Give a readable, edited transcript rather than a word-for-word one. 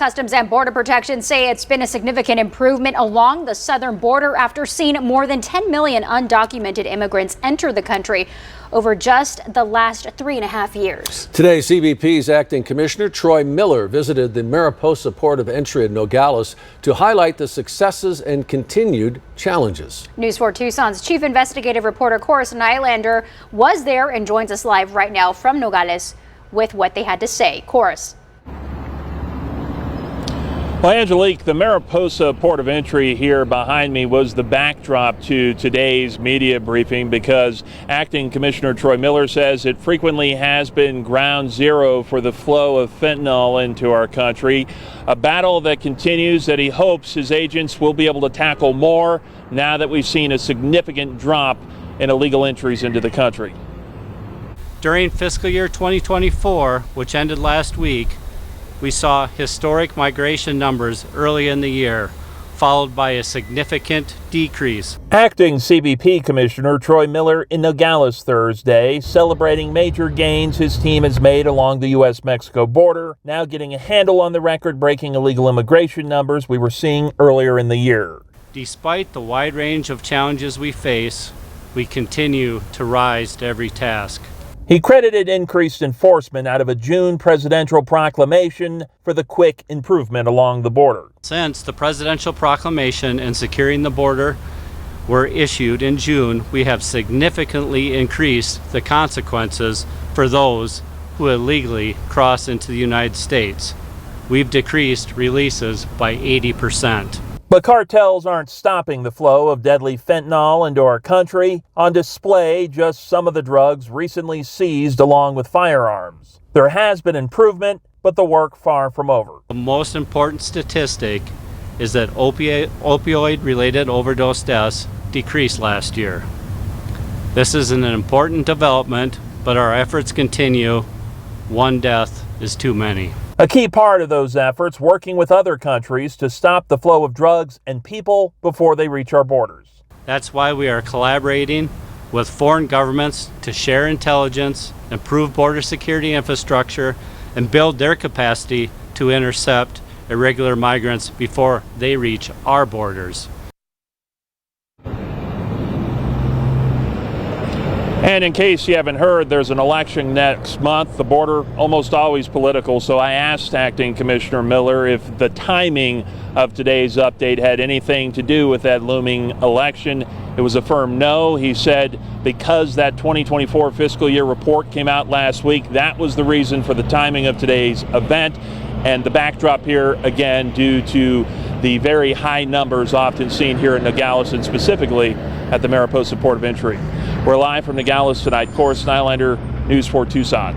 Customs and Border Protection say it's been a significant improvement along the southern border after seeing more than 10 million undocumented immigrants enter the country over just the last 3.5 years. Today, CBP's acting commissioner Troy Miller visited the Mariposa port of entry in Nogales to highlight the successes and continued challenges. News 4 Tucson's chief investigative reporter Chorus Nylander was there and joins us live right now from Nogales with what they had to say. Chorus. Well, Angelique, the Mariposa port of entry here behind me was the backdrop to today's media briefing because acting Commissioner Troy Miller says it frequently has been ground zero for the flow of fentanyl into our country, a battle that continues that he hopes his agents will be able to tackle more now that we've seen a significant drop in illegal entries into the country. During fiscal year 2024, which ended last week, we saw historic migration numbers early in the year, followed by a significant decrease. Acting CBP Commissioner Troy Miller in Nogales Thursday, celebrating major gains his team has made along the U.S.-Mexico border, now getting a handle on the record-breaking illegal immigration numbers we were seeing earlier in the year. Despite the wide range of challenges we face, we continue to rise to every task. He credited increased enforcement out of a June presidential proclamation for the quick improvement along the border. Since the presidential proclamation and securing the border were issued in June, we have significantly increased the consequences for those who illegally cross into the United States. We've decreased releases by 80%. But cartels aren't stopping the flow of deadly fentanyl into our country. On display, just some of the drugs recently seized along with firearms. There has been improvement, but the work far from over. The most important statistic is that opioid-related overdose deaths decreased last year. This is an important development, but our efforts continue. One death is too many. A key part of those efforts, working with other countries to stop the flow of drugs and people before they reach our borders. That's why we are collaborating with foreign governments to share intelligence, improve border security infrastructure, and build their capacity to intercept irregular migrants before they reach our borders. And in case you haven't heard, there's an election next month. The border, almost always political, so I asked Acting Commissioner Miller if the timing of today's update had anything to do with that looming election. It was a firm no. He said because that 2024 fiscal year report came out last week, that was the reason for the timing of today's event. And the backdrop here, again, due to the very high numbers often seen here in Nogales and specifically at the Mariposa Port of Entry. We're live from Nogales tonight. Chorus Nylander, News 4 Tucson.